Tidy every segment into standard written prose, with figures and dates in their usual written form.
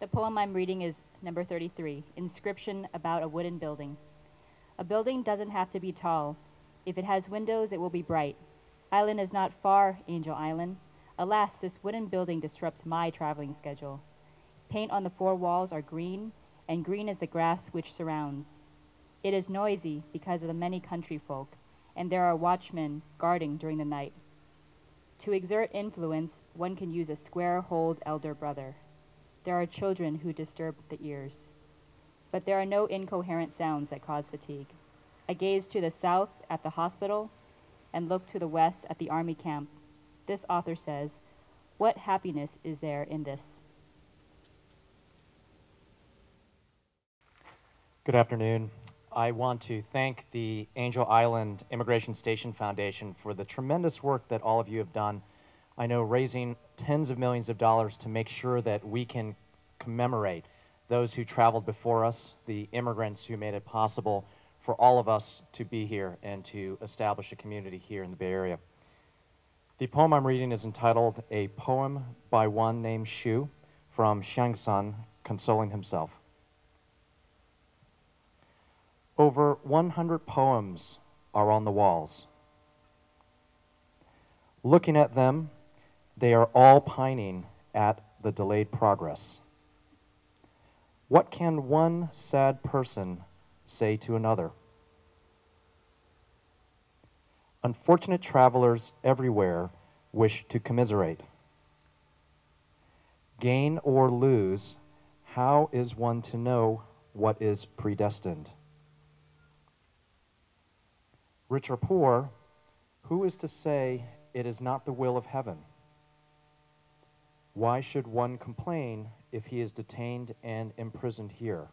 The poem I'm reading is number 33, Inscription About a Wooden Building. A building doesn't have to be tall. If it has windows, it will be bright. Island is not far, Angel Island. Alas, this wooden building disrupts my traveling schedule. Paint on the four walls are green, and green is the grass which surrounds. It is noisy because of the many country folk, and there are watchmen guarding during the night. To exert influence, one can use a square-holed elder brother. There are children who disturb the ears. But there are no incoherent sounds that cause fatigue. I gaze to the south at the hospital and look to the west at the army camp. This author says, "What happiness is there in this?" Good afternoon. I want to thank the Angel Island Immigration Station Foundation for the tremendous work that all of you have done. I know raising tens of millions of dollars to make sure that we can commemorate those who traveled before us, the immigrants who made it possible for all of us to be here and to establish a community here in the Bay Area. The poem I'm reading is entitled A Poem by One Named Shu from Shangsan, Consoling Himself. Over 100 poems are on the walls. Looking at them, they are all pining at the delayed progress. What can one sad person say to another? Unfortunate travelers everywhere wish to commiserate. Gain or lose, how is one to know what is predestined? Rich or poor, who is to say it is not the will of heaven? Why should one complain if he is detained and imprisoned here?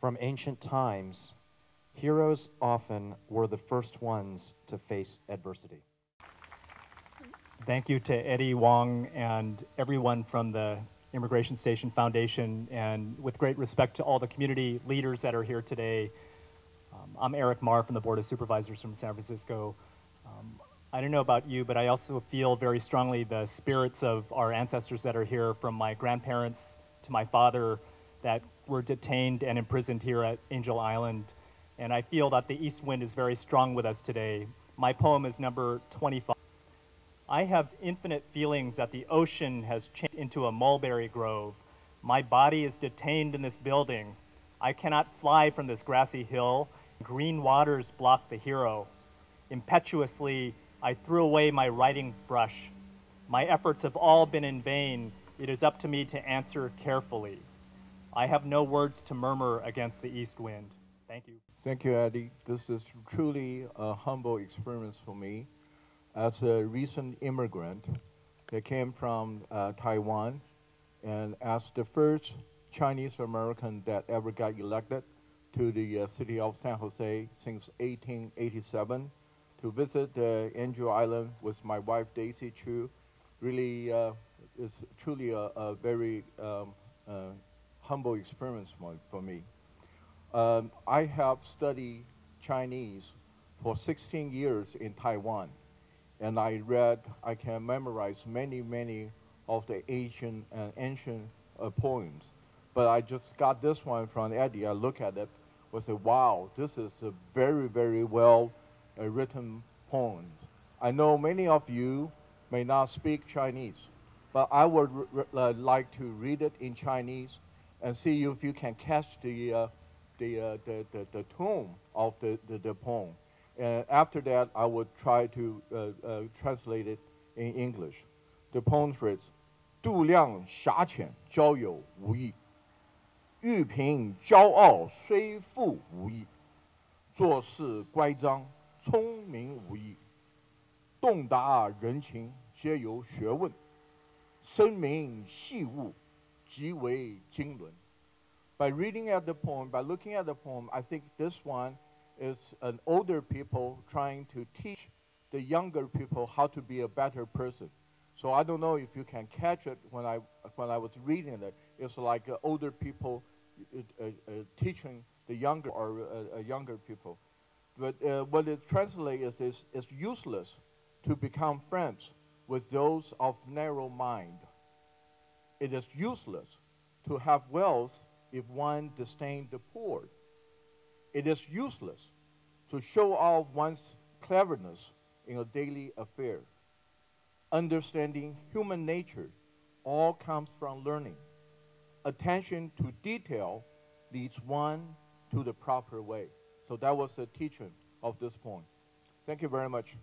From ancient times, heroes often were the first ones to face adversity. Thank you to Eddie Wong and everyone from the Immigration Station Foundation, and with great respect to all the community leaders that are here today. I'm Eric Marr from the Board of Supervisors from San Francisco. I don't know about you, but I also feel very strongly the spirits of our ancestors that are here, from my grandparents to my father, that were detained and imprisoned here at Angel Island. And I feel that the east wind is very strong with us today. My poem is number 25. I have infinite feelings that the ocean has changed into a mulberry grove. My body is detained in this building. I cannot fly from this grassy hill. Green waters block the hero. Impetuously, I threw away my writing brush. My efforts have all been in vain. It is up to me to answer carefully. I have no words to murmur against the east wind. Thank you. Thank you, Addy. This is truly a humble experience for me. As a recent immigrant that came from Taiwan, and as the first Chinese American that ever got elected to the city of San Jose since 1887, to visit Angel Island with my wife Daisy Chu, really is truly a very humble experience for me. I have studied Chinese for 16 years in Taiwan, and I can memorize many of the ancient poems. But I just got this one from Addy. I look at it, I say, wow, this is a very well written poem. I know many of you may not speak Chinese, but I would like to read it in Chinese and see if you can catch the tone of the poem. And after that, I would try to translate it in English. The poem reads, 度量狭浅，交友无益；玉凭骄傲，虽富无益；做事乖张，聪明无益；洞达人情，皆由学问；深明细物，极为经纶。By reading at the poem, by looking at the poem, I think this one is an older people trying to teach the younger people how to be a better person. So I don't know if you can catch it when I was reading it. It's like older people teaching the younger younger people. But what it translates is it's useless to become friends with those of narrow mind. it is useless to have wealth if one disdains the poor. It is useless to show off one's cleverness in a daily affair. Understanding human nature all comes from learning. Attention to detail leads one to the proper way. So that was the teaching of this poem. Thank you very much.